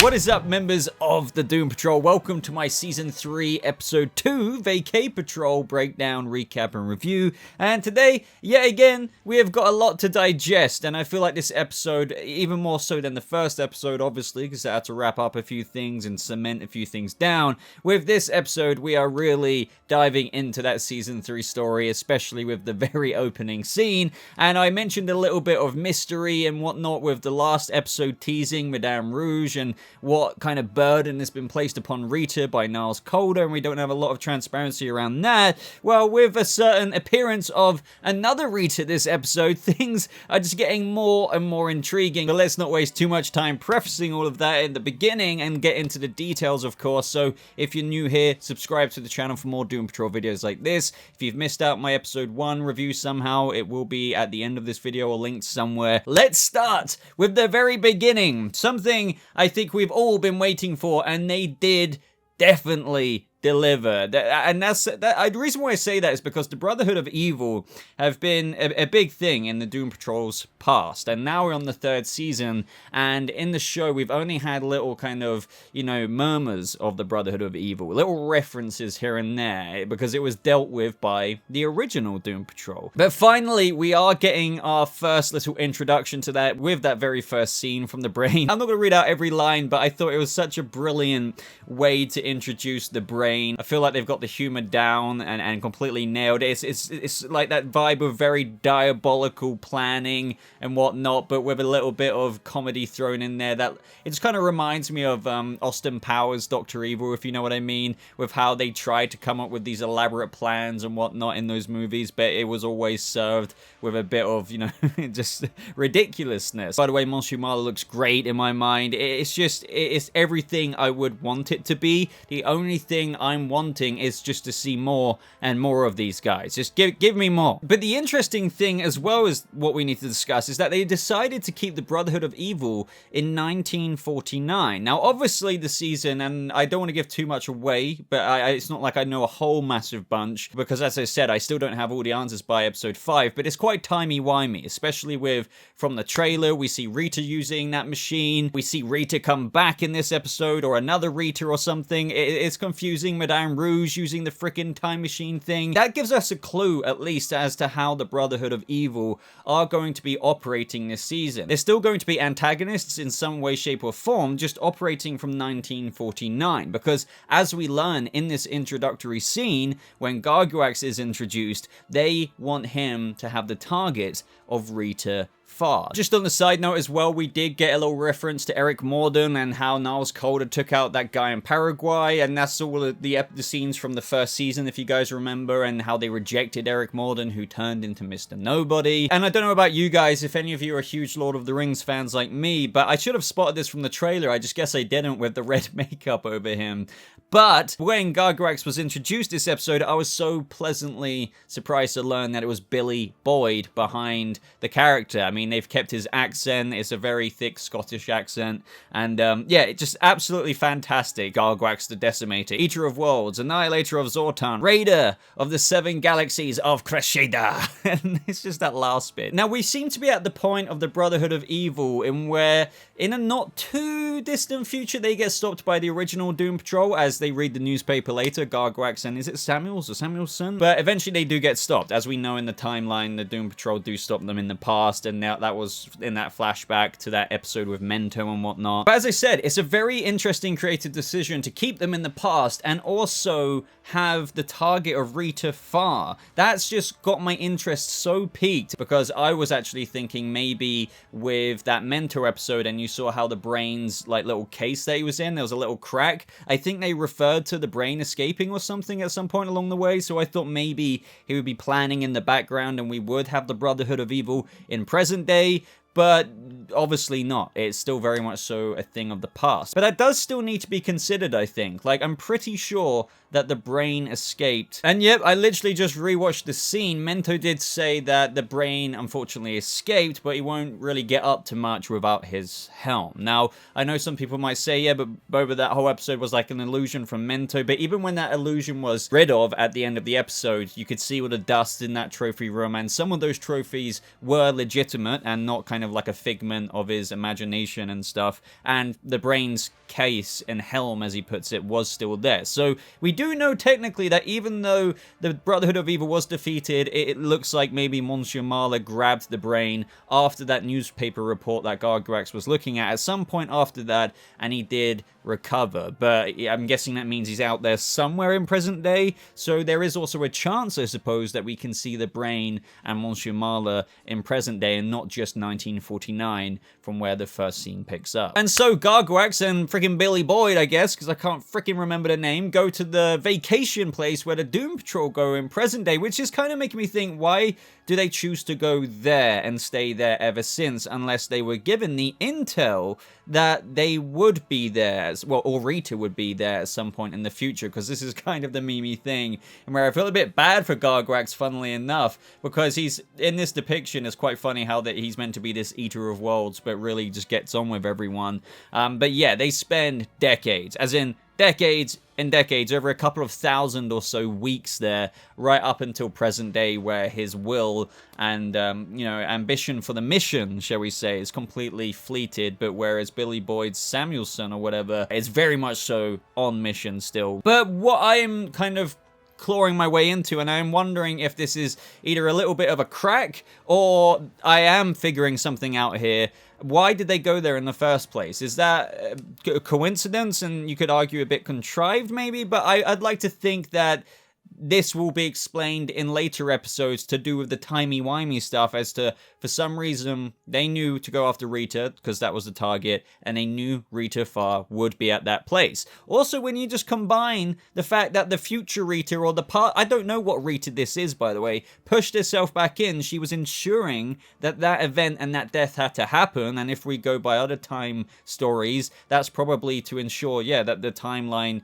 What is up, members of the Doom Patrol? Welcome to my Season 3, Episode 2, Vacay Patrol breakdown, recap, and review. And today, yet again, we have got a lot to digest, and I feel like this episode, even more so than the first episode, obviously, because I had to wrap up a few things and cement a few things down. With this episode, we are really diving into that Season 3 story, especially with the very opening scene. And I mentioned a little bit of mystery and whatnot with the last episode teasing Madame Rouge and what kind of burden has been placed upon Rita by Niles Calder, and we don't have a lot of transparency around that. Well, with a certain appearance of another Rita this episode, things are just getting more and more intriguing. But let's not waste too much time prefacing all of that in the beginning and get into the details, of course. So if you're new here, subscribe to the channel for more Doom Patrol videos like this. If you've missed out my episode 1 review somehow, it will be at the end of this video or linked somewhere. Let's start with the very beginning. Something I think we've all been waiting for, and they did definitely deliver. And the reason why I say that is because the Brotherhood of Evil have been a big thing in the Doom Patrol's past, and now we're on the 3rd season, and in the show we've only had little kind of, you know, murmurs of the Brotherhood of Evil, little references here and there, because it was dealt with by the original Doom Patrol. But finally, we are getting our first little introduction to that with that very first scene from the brain. I'm not going to read out every line, but I thought it was such a brilliant way to introduce the brain. I feel like they've got the humor down and completely nailed it. It's like that vibe of very diabolical planning and whatnot, but with a little bit of comedy thrown in there. That it just kind of reminds me of Austin Powers' Dr. Evil, if you know what I mean, with how they tried to come up with these elaborate plans and whatnot in those movies, but it was always served with a bit of, you know, just ridiculousness. By the way, Monsieur Marlowe looks great in my mind. It's everything I would want it to be. The only thing I'm wanting is just to see more and more of these guys. Just give me more. But the interesting thing, as well as what we need to discuss, is that they decided to keep the Brotherhood of Evil in 1949. Now, obviously, the season, and I don't want to give too much away, but it's not like I know a whole massive bunch, because as I said, I still don't have all the answers by episode 5, but it's quite timey-wimey, especially with, from the trailer, we see Rita using that machine, we see Rita come back in this episode, or another Rita or something. It's confusing. Madame Rouge using the frickin' time machine thing. That gives us a clue, at least, as to how the Brotherhood of Evil are going to be operating this season. They're still going to be antagonists in some way, shape, or form, just operating from 1949, because as we learn in this introductory scene, when Garguax is introduced, they want him to have the target of Rita Farr. Just on the side note as well, we did get a little reference to Eric Morden and how Niles Calder took out that guy in Paraguay, and that's all of the scenes from the first season, if you guys remember, and how they rejected Eric Morden, who turned into Mr. Nobody. And I don't know about you guys, if any of you are huge Lord of the Rings fans like me, but I should have spotted this from the trailer. I just guess I didn't with the red makeup over him. But when Garguax was introduced this episode, I was so pleasantly surprised to learn that it was Billy Boyd behind the character. I mean, they've kept his accent. It's a very thick Scottish accent. And yeah, it's just absolutely fantastic. Garguax the Decimator, Eater of Worlds, Annihilator of Zortan, Raider of the 7 Galaxies of Cressida. And it's just that last bit. Now, we seem to be at the point of the Brotherhood of Evil in where, in a not too distant future, they get stopped by the original Doom Patrol as they read the newspaper later. Garguax and, is it Samuels or Samuelson? But eventually they do get stopped. As we know in the timeline, the Doom Patrol do stop them in the past, and now that was in that flashback to that episode with Mento and whatnot. But as I said, it's a very interesting creative decision to keep them in the past and also have the target of Rita Farr. That's just got my interest so piqued, because I was actually thinking maybe with that Mento episode and you saw how the brain's like little case that he was in, there was a little crack. I think they referred to the brain escaping or something at some point along the way, so I thought maybe he would be planning in the background and we would have the Brotherhood of Evil in present day. But obviously not. It's still very much so a thing of the past. But that does still need to be considered, I think. Like, I'm pretty sure that the brain escaped. And yep, I literally just rewatched the scene. Mento did say that the brain unfortunately escaped, but he won't really get up to much without his helm. Now, I know some people might say, yeah, but Boba, that whole episode was like an illusion from Mento. But even when that illusion was rid of at the end of the episode, you could see all the dust in that trophy room, and some of those trophies were legitimate and not kind kind of like a figment of his imagination and stuff, and the brain's case and helm, as he puts it, was still there. So we do know technically that even though the Brotherhood of Evil was defeated, it looks like maybe Monsieur Marla grabbed the brain after that newspaper report that Garguax was looking at some point after that, and he did recover. But I'm guessing that means he's out there somewhere in present day, so there is also a chance, I suppose, that we can see the brain and Monsieur Marla in present day and not just 1949 from where the first scene picks up. And so Garguax and freaking Billy Boyd, I guess, because I can't freaking remember the name, go to the vacation place where the Doom Patrol go in present day, which is kind of making me think, why do they choose to go there and stay there ever since, unless they were given the intel that they would be there, well, or Rita would be there at some point in the future, because this is kind of the memey thing, and where I feel a bit bad for Garguax, funnily enough, because he's, in this depiction, it's quite funny how that he's meant to be this eater of worlds, but really just gets on with everyone. But yeah, they spend decades, as in decades and decades, over a couple of thousand or so weeks there, right up until present day, where his will and, you know, ambition for the mission, shall we say, is completely fleeted, but whereas Billy Boyd's Samuelson or whatever is very much so on mission still. But what I'm kind of clawing my way into, and I'm wondering if this is either a little bit of a crack, or I am figuring something out here. Why did they go there in the first place? Is that a coincidence, and you could argue a bit contrived maybe, but I'd like to think that this will be explained in later episodes to do with the timey-wimey stuff, as to, for some reason, they knew to go after Rita, because that was the target, and they knew Rita Farr would be at that place. Also, when you just combine the fact that the future Rita, or the part, I don't know what Rita this is, by the way, pushed herself back in, she was ensuring that that event and that death had to happen, and if we go by other time stories, that's probably to ensure, yeah, that the timeline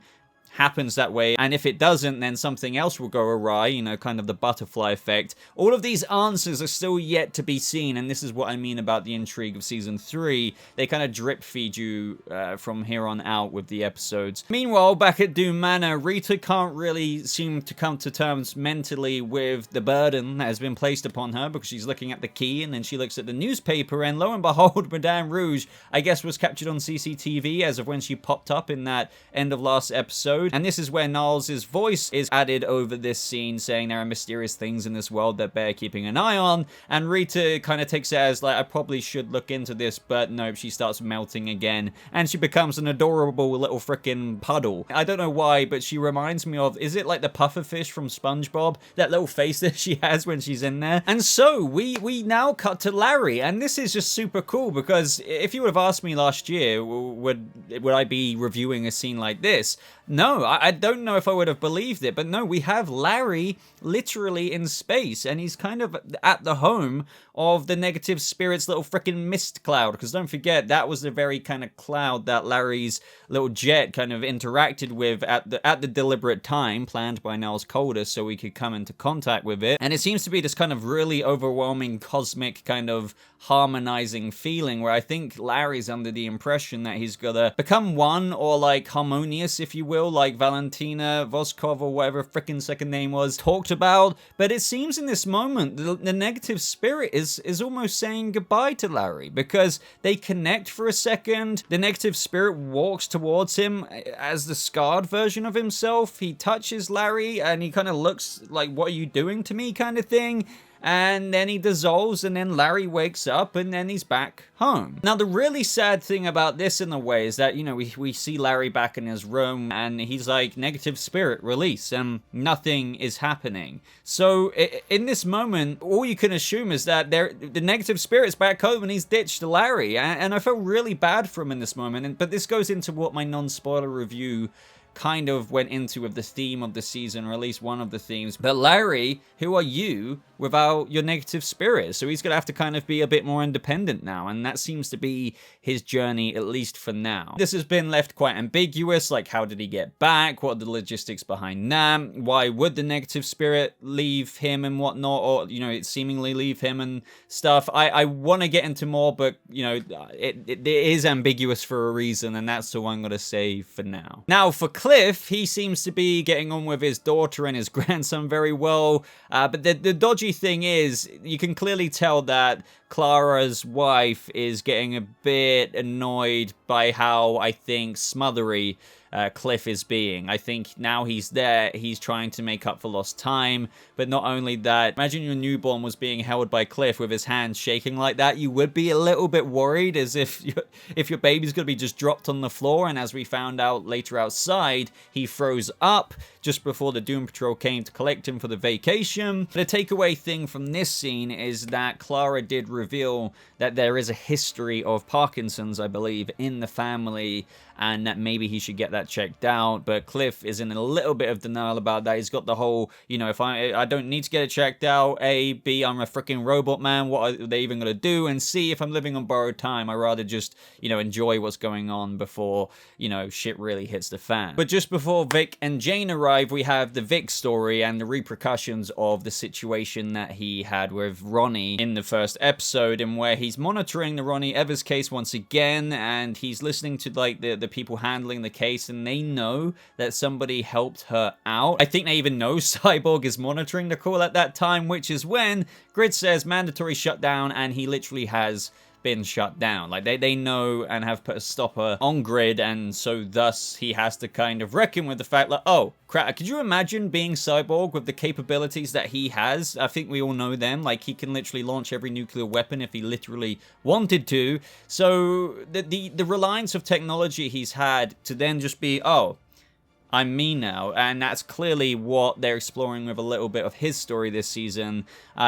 happens that way, and if it doesn't, then something else will go awry, you know, kind of the butterfly effect. All of these answers are still yet to be seen, and this is what I mean about the intrigue of Season 3. They kind of drip feed you from here on out with the episodes. Meanwhile, back at Doom Manor, Rita can't really seem to come to terms mentally with the burden that has been placed upon her, because she's looking at the key, and then she looks at the newspaper, and lo and behold, Madame Rouge, I guess, was captured on CCTV as of when she popped up in that end of last episode. And this is where Niles' voice is added over this scene, saying there are mysterious things in this world that bear keeping an eye on, and Rita kind of takes it as like, I probably should look into this, but nope, she starts melting again, and she becomes an adorable little freaking puddle. I don't know why, but she reminds me of, is it like the pufferfish from SpongeBob? That little face that she has when she's in there. And so, we now cut to Larry, and this is just super cool, because if you would have asked me last year, would I be reviewing a scene like this? No, I don't know if I would have believed it, but no, we have Larry literally in space, and he's kind of at the home of the negative spirit's little freaking mist cloud, because don't forget, that was the very kind of cloud that Larry's little jet kind of interacted with at the deliberate time planned by Niles Calder so we could come into contact with it. And it seems to be this kind of really overwhelming cosmic kind of harmonizing feeling, where I think Larry's under the impression that he's gonna become one, or like harmonious, if you will, like Valentina Voskov or whatever frickin' second name was talked about. But it seems in this moment the negative spirit is almost saying goodbye to Larry, because they connect for a second. The negative spirit walks towards him as the scarred version of himself. He touches Larry and he kind of looks like, what are you doing to me, kind of thing. And then he dissolves, and then Larry wakes up, and then he's back home. Now, the really sad thing about this, in a way, is that, you know, we see Larry back in his room, and he's like, negative spirit, release, and nothing is happening. So, in this moment, all you can assume is that the negative spirit's back home, and he's ditched Larry, and I felt really bad for him in this moment, but this goes into what my non-spoiler review kind of went into with the theme of the season, or at least one of the themes. But Larry, who are you without your negative spirit? So he's gonna have to kind of be a bit more independent now, and that seems to be his journey, at least for now. This has been left quite ambiguous, like how did he get back? What are the logistics behind that? Why would the negative spirit leave him and whatnot, or, you know, it seemingly leave him and stuff? I want to get into more, but, you know, it is ambiguous for a reason, and that's all I'm gonna say for now. Now, for Cliff, he seems to be getting on with his daughter and his grandson very well. But the dodgy thing is, you can clearly tell that Clara's wife is getting a bit annoyed by how, I think, smothery Cliff is being. I think now he's there, he's trying to make up for lost time. But not only that, imagine your newborn was being held by Cliff with his hands shaking like that. You would be a little bit worried, as if your baby's going to be just dropped on the floor. And as we found out later outside, he froze up just before the Doom Patrol came to collect him for the vacation. The takeaway thing from this scene is that Clara did reveal that there is a history of Parkinson's, I believe, in the family, and that maybe he should get that checked out. But Cliff is in a little bit of denial about that. He's got the whole, if I don't need to get it checked out, A, B, I'm a freaking robot man, what are they even going to do? And C, if I'm living on borrowed time, I'd rather just, enjoy what's going on before, shit really hits the fan. But just before Vic and Jane arrive, we have the Vic story and the repercussions of the situation that he had with Ronnie in the first episode, and where he's monitoring the Ronnie Evers case once again, and he's listening to the people handling the case, and they know that somebody helped her out. I think they even know Cyborg is monitoring the call at that time, which is when Grid says mandatory shutdown, and he literally has been shut down. Like, they know and have put a stopper on Grid, and so thus he has to kind of reckon with the fact that, oh crap, could you imagine being Cyborg with the capabilities that he has? I think we all know them. Like, he can literally launch every nuclear weapon if he literally wanted to. So the reliance of technology he's had to then just be, oh, I'm me now, and that's clearly what they're exploring with a little bit of his story this season.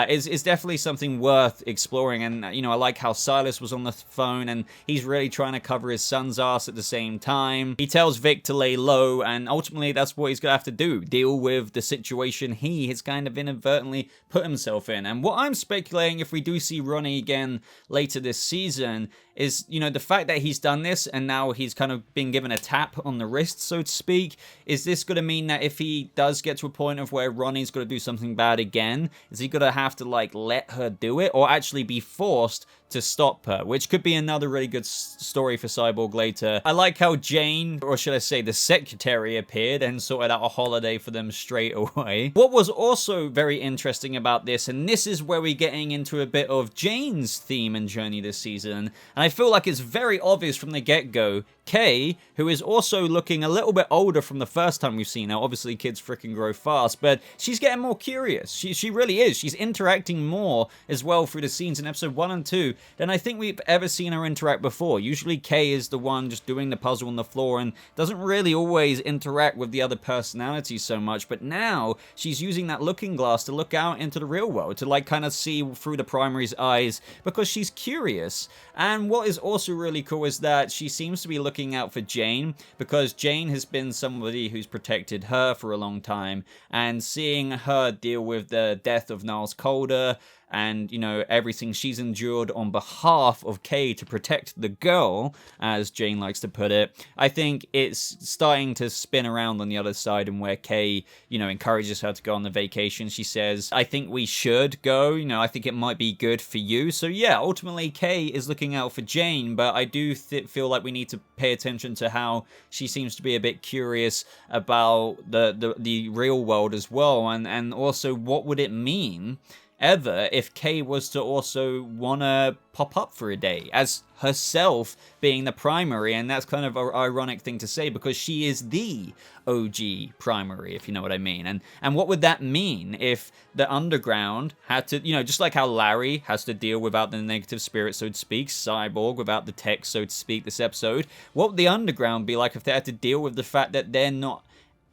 Is definitely something worth exploring, and I like how Silas was on the phone, and he's really trying to cover his son's ass at the same time. He tells Vic to lay low, and ultimately that's what he's gonna have to do, deal with the situation he has kind of inadvertently put himself in. And what I'm speculating, if we do see Ronnie again later this season, is, the fact that he's done this and now he's kind of been given a tap on the wrist, so to speak. Is this going to mean that if he does get to a point of where Ronnie's going to do something bad again, is he going to have to, let her do it, or actually be forced to stop her, which could be another really good story for Cyborg later. I like how Jane, or should I say the secretary, appeared and sorted out a holiday for them straight away. What was also very interesting about this, and this is where we're getting into a bit of Jane's theme and journey this season, and I feel like it's very obvious from the get-go, Kay, who is also looking a little bit older from the first time we've seen her. Obviously, kids freaking grow fast, but she's getting more curious. She really is. She's interacting more as well through the scenes in episode 1 and 2 than I think we've ever seen her interact before. Usually, Kay is the one just doing the puzzle on the floor and doesn't really always interact with the other personalities so much, but now she's using that looking glass to look out into the real world, to kind of see through the primary's eyes, because she's curious. And what is also really cool is that she seems to be looking out for Jane, because Jane has been somebody who's protected her for a long time, and seeing her deal with the death of Niles Calder and, everything she's endured on behalf of Kay to protect the girl, as Jane likes to put it, I think it's starting to spin around on the other side, and where Kay, encourages her to go on the vacation. She says, I think we should go, I think it might be good for you. So yeah, ultimately Kay is looking out for Jane, but I do feel like we need to pay attention to how she seems to be a bit curious about the real world as well, and also what would it mean ever if Kay was to also want to pop up for a day as herself being the primary. And that's kind of an ironic thing to say, because she is the OG primary, if you know what I mean. And what would that mean if the underground had to, just like how Larry has to deal without the negative spirit, so to speak, Cyborg without the tech, so to speak, this episode, what would the underground be like if they had to deal with the fact that they're not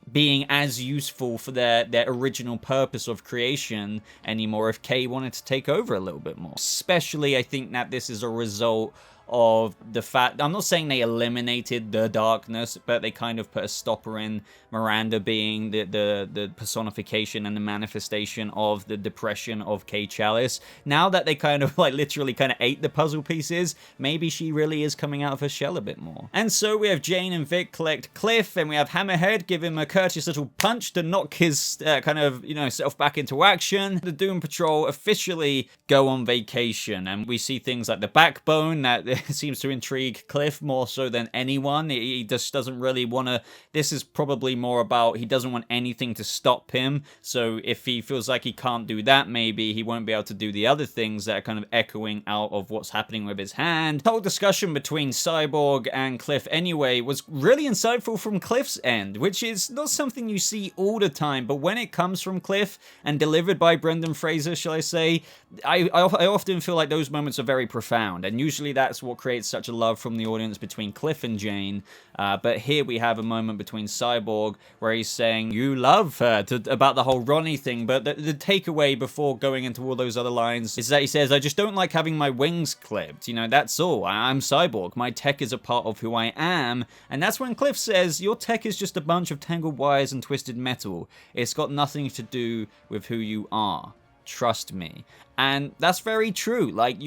being as useful for their original purpose of creation anymore, if Kay wanted to take over a little bit more? Especially, I think that this is a result of the fact, I'm not saying they eliminated the darkness, but they kind of put a stopper in Miranda being the personification and the manifestation of the depression of Kay Chalice. Now that they kind of literally kind of ate the puzzle pieces, maybe she really is coming out of her shell a bit more. And so we have Jane and Vic collect Cliff, and we have Hammerhead give him a courteous little punch to knock his self back into action. The Doom Patrol officially go on vacation, and we see things like the backbone that seems to intrigue Cliff more so than anyone. He just doesn't really want to... This is probably more about he doesn't want anything to stop him. So if he feels like he can't do that, maybe he won't be able to do the other things that are kind of echoing out of what's happening with his hand. The whole discussion between Cyborg and Cliff anyway was really insightful from Cliff's end, which is not something you see all the time, but when it comes from Cliff and delivered by Brendan Fraser, shall I say, I often feel like those moments are very profound, and usually that's what creates such a love from the audience between Cliff and Jane. But here we have a moment between Cyborg where he's saying, you love her, about the whole Ronnie thing, but the takeaway before going into all those other lines is that he says, I just don't like having my wings clipped, you know, that's all. I'm Cyborg, my tech is a part of who I am, and that's when Cliff says, your tech is just a bunch of tangled wires and twisted metal. It's got nothing to do with who you are. Trust me. And that's very true. Like,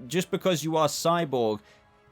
just because you are Cyborg,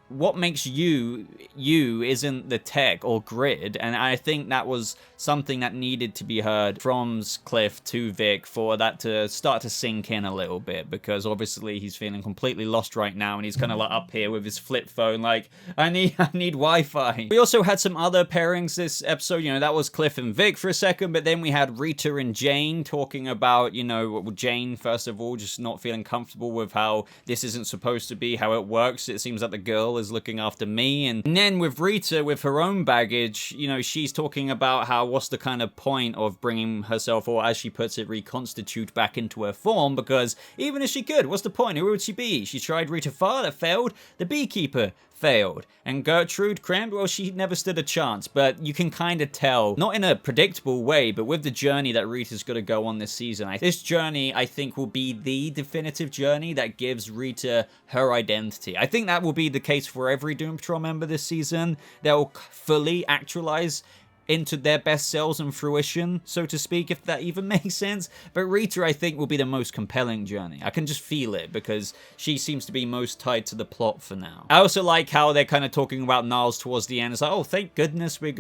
what makes you isn't the tech or grid, and I think that was something that needed to be heard from Cliff to Vic for that to start to sink in a little bit, because obviously he's feeling completely lost right now, and he's kind of like up here with his flip phone like, I need Wi-Fi. We also had some other pairings this episode, you know, that was Cliff and Vic for a second, but then we had Rita and Jane talking about, you know, Jane first of all just not feeling comfortable with how this isn't supposed to be how it works. It seems like the girl is looking after me, and then with Rita with her own baggage, you know, she's talking about how what's the kind of point of bringing herself, or as she puts it, reconstitute back into her form, because even if she could, what's the point? Who would she be? She tried Rita Farr, that failed. The beekeeper failed. And Gertrude Crammed, well, she never stood a chance, but you can kind of tell, not in a predictable way, but with the journey that Rita's going to go on this season. This journey, I think, will be the definitive journey that gives Rita her identity. I think that will be the case for every Doom Patrol member this season. They'll fully actualize into their best selves and fruition, so to speak, if that even makes sense. But Rita, I think, will be the most compelling journey. I can just feel it, because she seems to be most tied to the plot for now. I also like how they're kind of talking about Niles towards the end. It's like, oh, thank goodness we're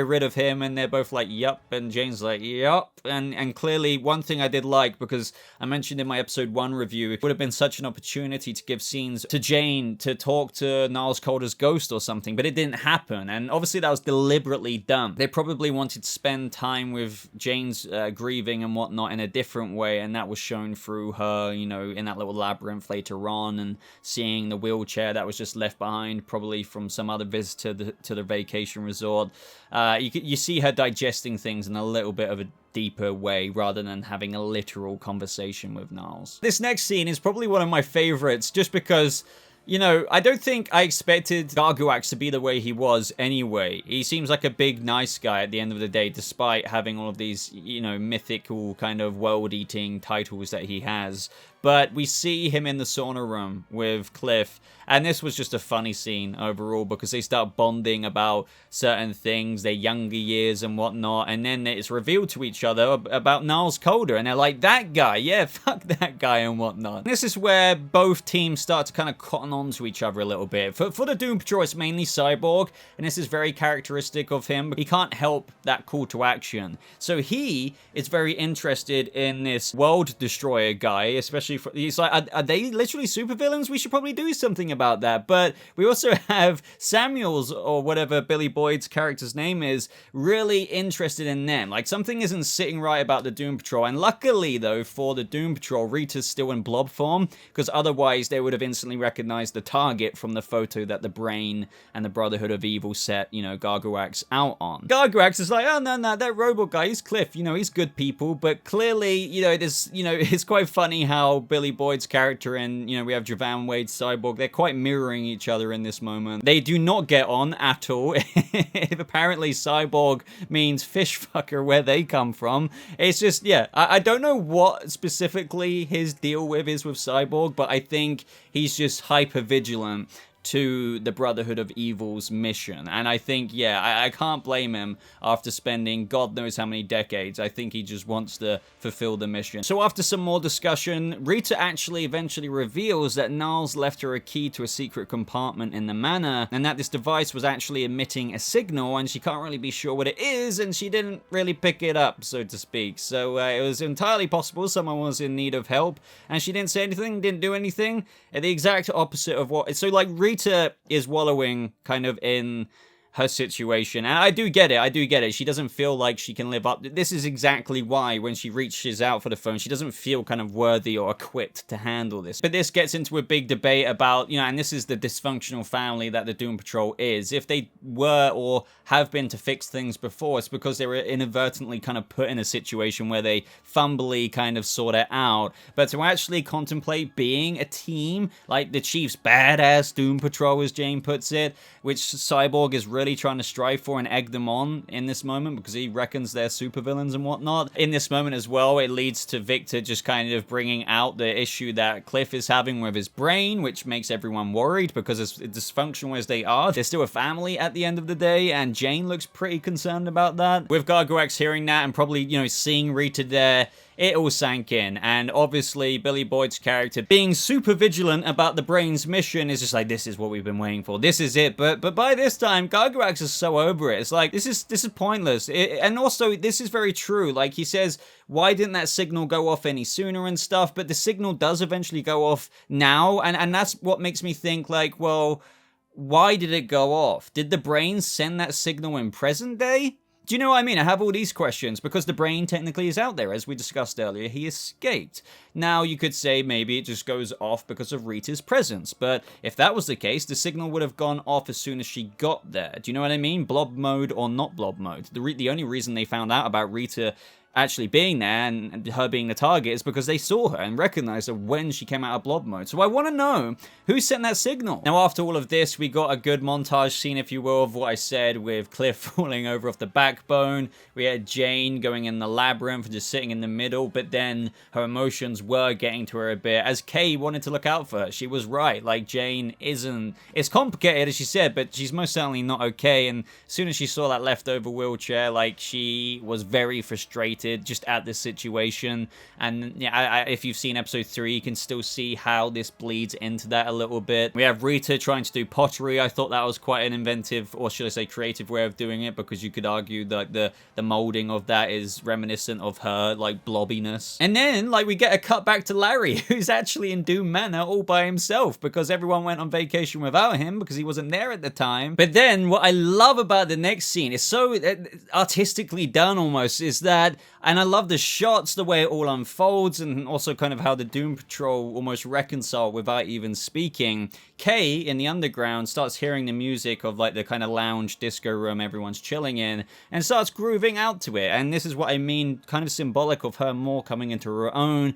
rid of him, and they're both like, yup, and Jane's like, yup. And clearly, one thing I did like, because I mentioned in my episode 1 review, it would have been such an opportunity to give scenes to Jane to talk to Niles Calder's ghost or something, but it didn't happen, and obviously that was deliberately done. They probably wanted to spend time with Jane's grieving and whatnot in a different way, and that was shown through her, you know, in that little labyrinth later on, and seeing the wheelchair that was just left behind, probably from some other visitor to the vacation resort. You see her digesting things in a little bit of a deeper way, rather than having a literal conversation with Niles. This next scene is probably one of my favorites, just because, you know, I don't think I expected Garguax to be the way he was anyway. He seems like a big, nice guy at the end of the day, despite having all of these, you know, mythical kind of world-eating titles that he has. But we see him in the sauna room with Cliff, and this was just a funny scene overall, because they start bonding about certain things, their younger years and whatnot, and then it's revealed to each other about Niles Calder, and they're like, that guy, yeah, fuck that guy and whatnot. And this is where both teams start to kind of cotton on to each other a little bit. For the Doom Patrol, it's mainly Cyborg, and this is very characteristic of him. He can't help that call to action. So he is very interested in this World Destroyer guy, especially he's like, are they literally supervillains? We should probably do something about that. But we also have Samuels, or whatever Billy Boyd's character's name is, really interested in them. Like, something isn't sitting right about the Doom Patrol. And luckily, though, for the Doom Patrol, Rita's still in blob form, because otherwise they would have instantly recognized the target from the photo that the Brain and the Brotherhood of Evil set, you know, Garguax out on. Garguax is like, oh, no, that robot guy, he's Cliff, you know, he's good people. But clearly, you know, it's quite funny how Billy Boyd's character and, you know, we have Javan Wade's Cyborg, they're quite mirroring each other in this moment. They do not get on at all. If apparently Cyborg means fish fucker where they come from, it's just, yeah, I don't know what specifically his deal with is with Cyborg, but I think he's just hyper vigilant to the Brotherhood of Evil's mission. And I think, yeah, I can't blame him after spending God knows how many decades. I think he just wants to fulfill the mission. So after some more discussion, Rita actually eventually reveals that Niles left her a key to a secret compartment in the manor, and that this device was actually emitting a signal, and she can't really be sure what it is, and she didn't really pick it up, so to speak. So it was entirely possible someone was in need of help, and she didn't say anything, didn't do anything. The exact opposite of what... So, like, Rita Rita is wallowing kind of in her situation. And I do get it. She doesn't feel like she can live up. This is exactly why when she reaches out for the phone, she doesn't feel kind of worthy or equipped to handle this. But this gets into a big debate about, and this is the dysfunctional family that the Doom Patrol is. If they were or have been to fix things before, it's because they were inadvertently kind of put in a situation where they fumbly kind of sort it out. But to actually contemplate being a team, like the Chief's badass Doom Patrol, as Jane puts it, which Cyborg is really trying to strive for and egg them on in this moment because he reckons they're supervillains and whatnot. In this moment as well, it leads to Victor just kind of bringing out the issue that Cliff is having with his brain, which makes everyone worried because as dysfunctional as they are, they're still a family at the end of the day, and Jane looks pretty concerned about that. With Garguax hearing that and probably, seeing Rita there, it all sank in. And obviously Billy Boyd's character being super vigilant about the brain's mission is just like, this is what we've been waiting for, this is it. But by this time Garguax is so over it. It's like, this is pointless. And also this is very true. Like he says, why didn't that signal go off any sooner and stuff? But the signal does eventually go off now, and that's what makes me think like, well, why did it go off? Did the brain send that signal in present day? Do you know what I mean? I have all these questions because the brain technically is out there. As we discussed earlier, he escaped. Now, you could say maybe it just goes off because of Rita's presence. But if that was the case, the signal would have gone off as soon as she got there. Do you know what I mean? Blob mode or not blob mode. The only reason they found out about Rita actually being there and her being the target is because they saw her and recognized her when she came out of blob mode. So I want to know who sent that signal. Now, after all of this, we got a good montage scene, if you will, of what I said with Cliff falling over off the backbone. We had Jane going in the labyrinth, just sitting in the middle, but then her emotions were getting to her a bit, as Kay wanted to look out for her. She was right. Like, Jane isn't... It's complicated, as she said, but she's most certainly not okay. And as soon as she saw that leftover wheelchair, like, she was very frustrated just at this situation. And yeah, if you've seen episode 3, you can still see how this bleeds into that a little bit. We have Rita trying to do pottery. I thought that was quite an inventive, or should I say creative way of doing it, because you could argue that the molding of that is reminiscent of her like blobbiness. And then like we get a cut back to Larry, who's actually in Doom Manor all by himself because everyone went on vacation without him because he wasn't there at the time. But then what I love about the next scene is so artistically done almost, is that, and I love the shots, the way it all unfolds, and also kind of how the Doom Patrol almost reconcile without even speaking. Kay, in the underground, starts hearing the music of like the kind of lounge disco room everyone's chilling in, and starts grooving out to it. And this is what I mean, kind of symbolic of her more coming into her own,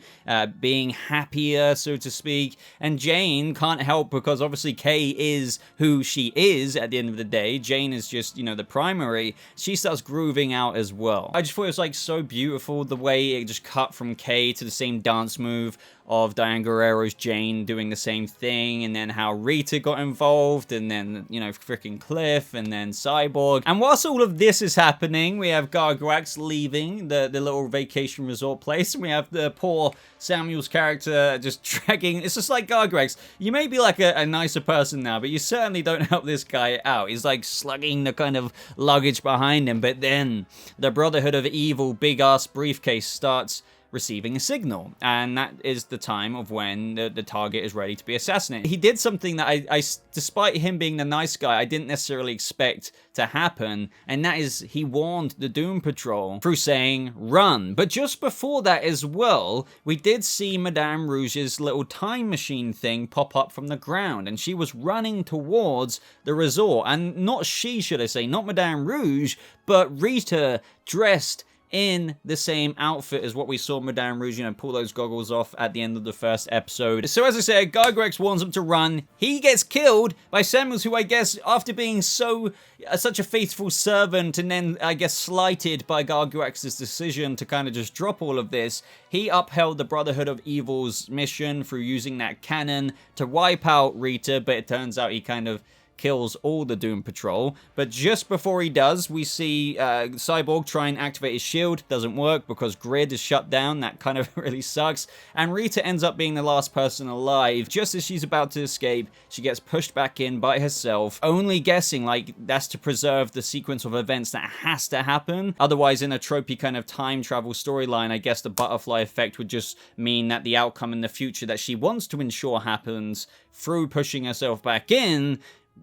being happier, so to speak. And Jane can't help, because obviously Kay is who she is at the end of the day. Jane is just, the primary. She starts grooving out as well. I just thought it was like so beautiful the way it just cut from Kay to the same dance move of Diane Guerrero's Jane doing the same thing, and then how Rita got involved, and then, freaking Cliff, and then Cyborg. And whilst all of this is happening, we have Garguax leaving the little vacation resort place, and we have the poor Samuel's character just dragging. It's just like, Garguax, you may be like a nicer person now, but you certainly don't help this guy out. He's like slugging the kind of luggage behind him, but then the Brotherhood of Evil big-ass briefcase starts receiving a signal, and that is the time of when the target is ready to be assassinated. He did something that I despite him being the nice guy, I didn't necessarily expect to happen, and that is he warned the Doom Patrol through saying run. But just before that as well, we did see Madame Rouge's little time machine thing pop up from the ground, and she was running towards the resort. And not she, should I say, not Madame Rouge, but Rita, dressed in the same outfit as what we saw Madame Rouge, pull those goggles off at the end of the first episode. So as I said, Garguax warns him to run. He gets killed by Samuelson, who I guess, after being such a faithful servant, and then I guess slighted by Garguax's decision to kind of just drop all of this, he upheld the Brotherhood of Evil's mission through using that cannon to wipe out Rita, but it turns out he kind of kills all the Doom Patrol. But just before he does, we see Cyborg try and activate his shield. Doesn't work because Grid is shut down. That kind of really sucks. And Rita ends up being the last person alive. Just as she's about to escape, she gets pushed back in by herself, only guessing like that's to preserve the sequence of events that has to happen. Otherwise, in a tropey kind of time travel storyline, I guess the butterfly effect would just mean that the outcome in the future that she wants to ensure happens through pushing herself back in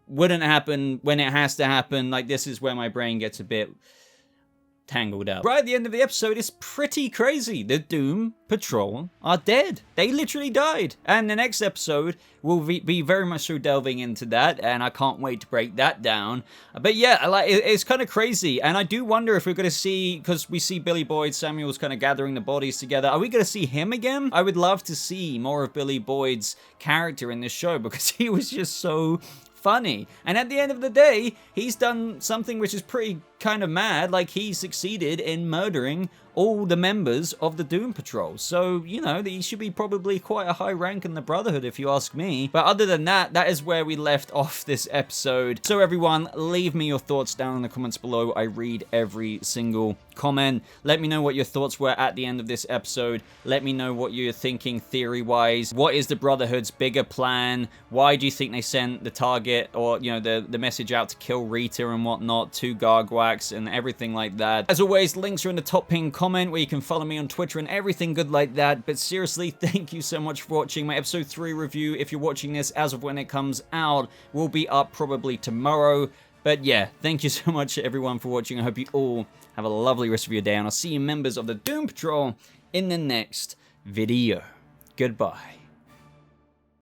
wouldn't happen when it has to happen. Like, this is where my brain gets a bit tangled up. Right at the end of the episode, it's pretty crazy. The Doom Patrol are dead. They literally died. And the next episode will be very much so delving into that, and I can't wait to break that down. But yeah, like, it's kind of crazy, and I do wonder if we're going to see, because we see Billy Boyd, Samuel's kind of gathering the bodies together, are we going to see him again? I would love to see more of Billy Boyd's character in this show, because he was just so funny. And at the end of the day, he's done something which is pretty kind of mad. Like, he succeeded in murdering all the members of the Doom Patrol. So, you know, he should be probably quite a high rank in the Brotherhood, if you ask me. But other than that, that is where we left off this episode. So everyone, leave me your thoughts down in the comments below. I read every single comment. Let me know what your thoughts were at the end of this episode. Let me know what you're thinking theory-wise. What is the Brotherhood's bigger plan? Why do you think they sent the target, or, you know, the message out to kill Rita and whatnot to Garguax and everything like that? As always, links are in the top pinned comment where you can follow me on Twitter and everything good like that. But seriously, thank you so much for watching. My episode 3 review, if you're watching this as of when it comes out, will be up probably tomorrow. But yeah, thank you so much everyone for watching. I hope you all have a lovely rest of your day, and I'll see you members of the Doom Patrol in the next video. Goodbye.